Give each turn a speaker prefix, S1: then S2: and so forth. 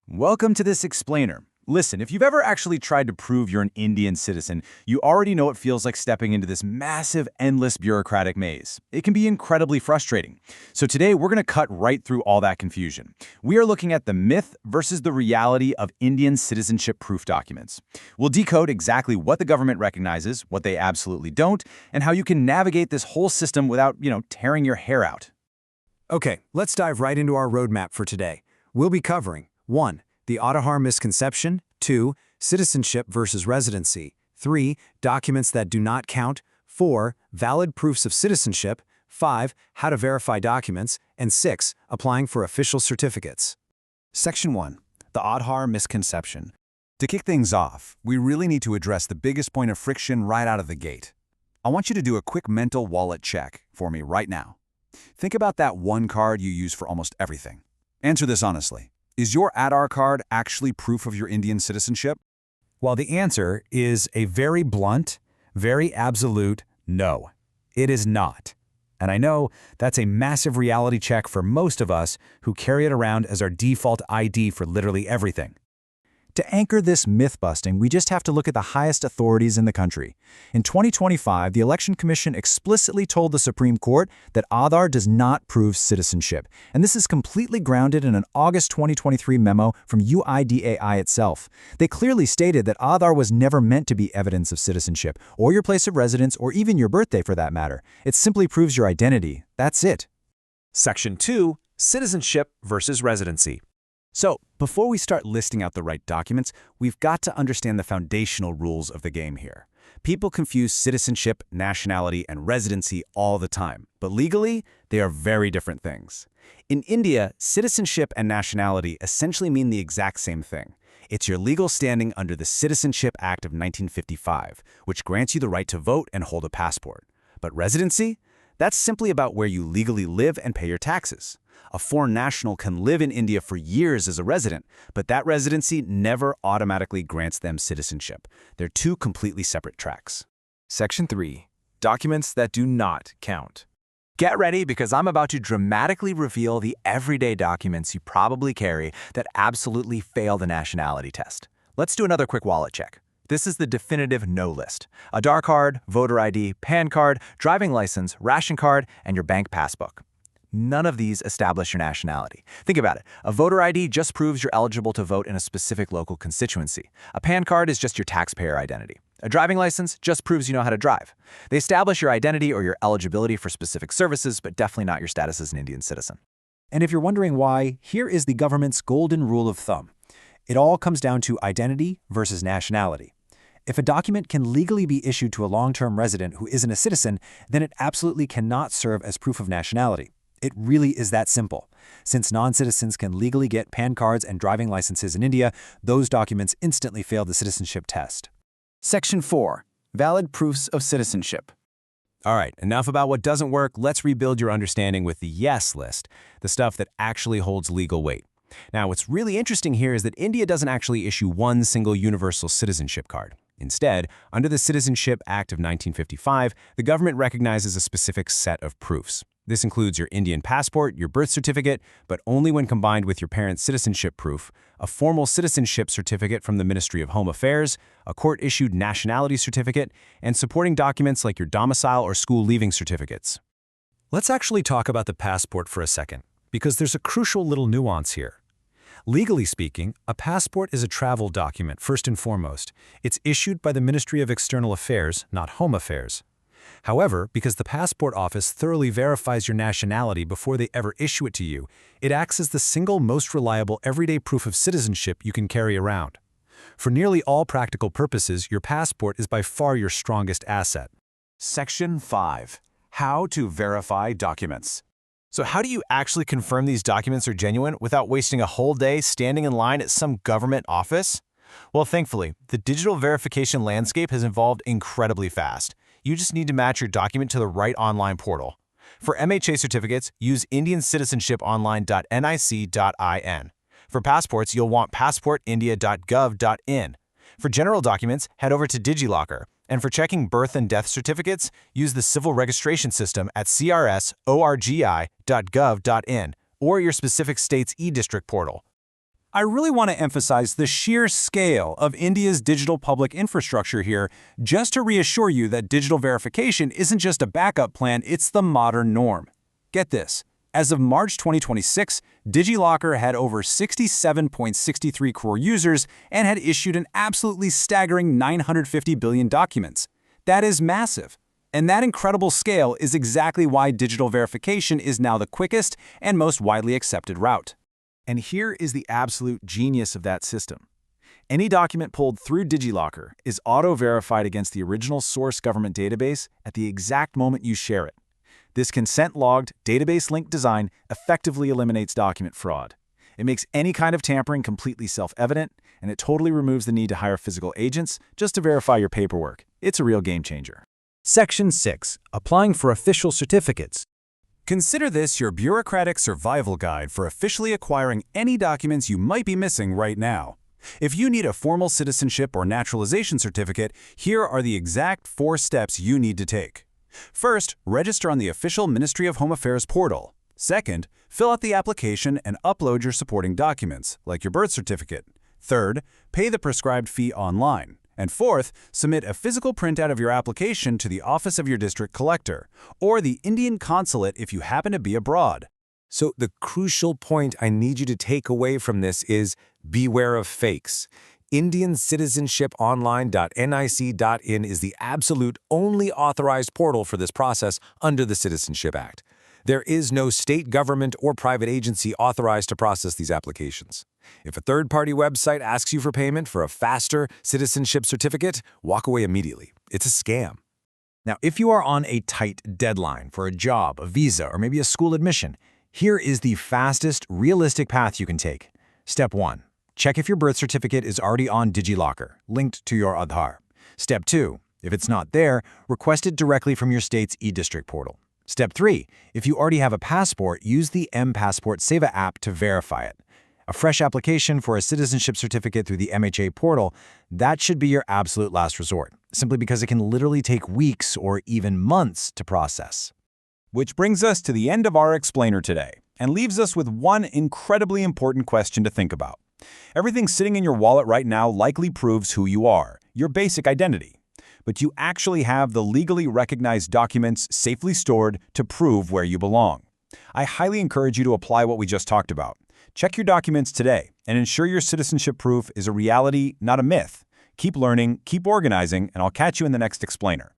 S1: Welcome to this explainer. Listen, if you've ever actually tried to prove you're an Indian citizen, you already know it feels like stepping into this massive, endless bureaucratic maze. It can be incredibly frustrating. So today, we're going to cut right through all that confusion. We are looking at the myth versus the reality of Indian citizenship proof documents. We'll decode exactly what the government recognizes, what they absolutely don't, and how you can navigate this whole system without, tearing your hair out.
S2: Okay, let's dive right into our roadmap for today. We'll be covering 1. The Aadhaar misconception, 2. Citizenship versus residency, 3. Documents that do not count, 4. Valid proofs of citizenship, 5. How to verify documents, and 6. Applying for official certificates.
S3: Section 1. The Aadhaar misconception. To kick things off, we really need to address the biggest point of friction right out of the gate. I want you to do a quick mental wallet check for me right now. Think about that one card you use for almost everything. Answer this honestly. Is your Aadhaar card actually proof of your Indian citizenship?
S2: Well, the answer is a very blunt, very absolute no. It is not. And I know that's a massive reality check for most of us who carry it around as our default ID for literally everything.
S1: To anchor this myth-busting, we just have to look at the highest authorities in the country. In 2025, the Election Commission explicitly told the Supreme Court that Aadhaar does not prove citizenship, and this is completely grounded in an August 2023 memo from UIDAI itself. They clearly stated that Aadhaar was never meant to be evidence of citizenship, or your place of residence, or even your birthday for that matter. It simply proves your identity. That's it.
S4: Section 2. Citizenship versus residency.
S3: So, before we start listing out the right documents, we've got to understand the foundational rules of the game here. People confuse citizenship, nationality, and residency all the time, but legally, they are very different things. In India, citizenship and nationality essentially mean the exact same thing. It's your legal standing under the Citizenship Act of 1955, which grants you the right to vote and hold a passport. But residency? That's simply about where you legally live and pay your taxes. A foreign national can live in India for years as a resident, but that residency never automatically grants them citizenship. They're two completely separate tracks.
S4: Section 3. Documents that do not count. Get ready because I'm about to dramatically reveal the everyday documents you probably carry that absolutely fail the nationality test. Let's do another quick wallet check. This is the definitive no list. Aadhaar card, voter ID, PAN card, driving license, ration card, and your bank passbook. None of these establish your nationality. Think about it. A voter ID just proves you're eligible to vote in a specific local constituency. A PAN card is just your taxpayer identity. A driving license just proves you know how to drive. They establish your identity or your eligibility for specific services, but definitely not your status as an Indian citizen.
S2: And if you're wondering why, here is the government's golden rule of thumb. It all comes down to identity versus nationality. If a document can legally be issued to a long-term resident who isn't a citizen, then it absolutely cannot serve as proof of nationality. It really is that simple. Since non-citizens can legally get PAN cards and driving licenses in India, those documents instantly fail the citizenship test.
S1: Section 4. Valid proofs of citizenship.
S3: All right, enough about what doesn't work. Let's rebuild your understanding with the yes list, the stuff that actually holds legal weight. Now, what's really interesting here is that India doesn't actually issue one single universal citizenship card. Instead, under the Citizenship Act of 1955, the government recognizes a specific set of proofs. This includes your Indian passport, your birth certificate, but only when combined with your parent's citizenship proof, a formal citizenship certificate from the Ministry of Home Affairs, a court-issued nationality certificate, and supporting documents like your domicile or school leaving certificates.
S2: Let's actually talk about the passport for a second, because there's a crucial little nuance here. Legally speaking, a passport is a travel document first and foremost. It's issued by the Ministry of External Affairs, not Home Affairs. However, because the passport office thoroughly verifies your nationality before they ever issue it to you, it acts as the single most reliable everyday proof of citizenship you can carry around. For nearly all practical purposes, your passport is by far your strongest asset.
S3: Section 5. How to verify documents.
S4: So how do you actually confirm these documents are genuine without wasting a whole day standing in line at some government office? Well, thankfully, the digital verification landscape has evolved incredibly fast. You just need to match your document to the right online portal. For MHA certificates, use indiancitizenshiponline.nic.in. For passports, you'll want passportindia.gov.in. For general documents, head over to DigiLocker. And for checking birth and death certificates, use the civil registration system at crsorgi.gov.in or your specific state's e-district portal.
S2: I really want to emphasize the sheer scale of India's digital public infrastructure here, just to reassure you that digital verification isn't just a backup plan, it's the modern norm. Get this. As of March 2026, DigiLocker had over 67.63 crore users and had issued an absolutely staggering 950 billion documents. That is massive. And that incredible scale is exactly why digital verification is now the quickest and most widely accepted route.
S3: And here is the absolute genius of that system. Any document pulled through DigiLocker is auto-verified against the original source government database at the exact moment you share it. This consent-logged, database-linked design effectively eliminates document fraud. It makes any kind of tampering completely self-evident, and it totally removes the need to hire physical agents just to verify your paperwork. It's a real game-changer.
S1: Section 6. Applying for official certificates. Consider this your bureaucratic survival guide for officially acquiring any documents you might be missing right now. If you need a formal citizenship or naturalization certificate, here are the exact 4 steps you need to take. First, register on the official Ministry of Home Affairs portal. Second, fill out the application and upload your supporting documents, like your birth certificate. Third, pay the prescribed fee online. And fourth, submit a physical printout of your application to the office of your district collector, or the Indian consulate if you happen to be abroad.
S2: So the crucial point I need you to take away from this is beware of fakes. IndianCitizenshipOnline.nic.in is the absolute only authorized portal for this process under the Citizenship Act. There is no state government or private agency authorized to process these applications. If a third-party website asks you for payment for a faster citizenship certificate, walk away immediately. It's a scam.
S1: Now, if you are on a tight deadline for a job, a visa, or maybe a school admission, here is the fastest, realistic path you can take. Step 1. Check if your birth certificate is already on DigiLocker, linked to your Aadhaar. Step 2. If it's not there, request it directly from your state's e-district portal. Step 3. If you already have a passport, use the M-Passport Seva app to verify it. A fresh application for a citizenship certificate through the MHA portal, that should be your absolute last resort, simply because it can literally take weeks or even months to process.
S5: Which brings us to the end of our explainer today, and leaves us with one incredibly important question to think about. Everything sitting in your wallet right now likely proves who you are, your basic identity. But you actually have the legally recognized documents safely stored to prove where you belong. I highly encourage you to apply what we just talked about. Check your documents today and ensure your citizenship proof is a reality, not a myth. Keep learning, keep organizing, and I'll catch you in the next explainer.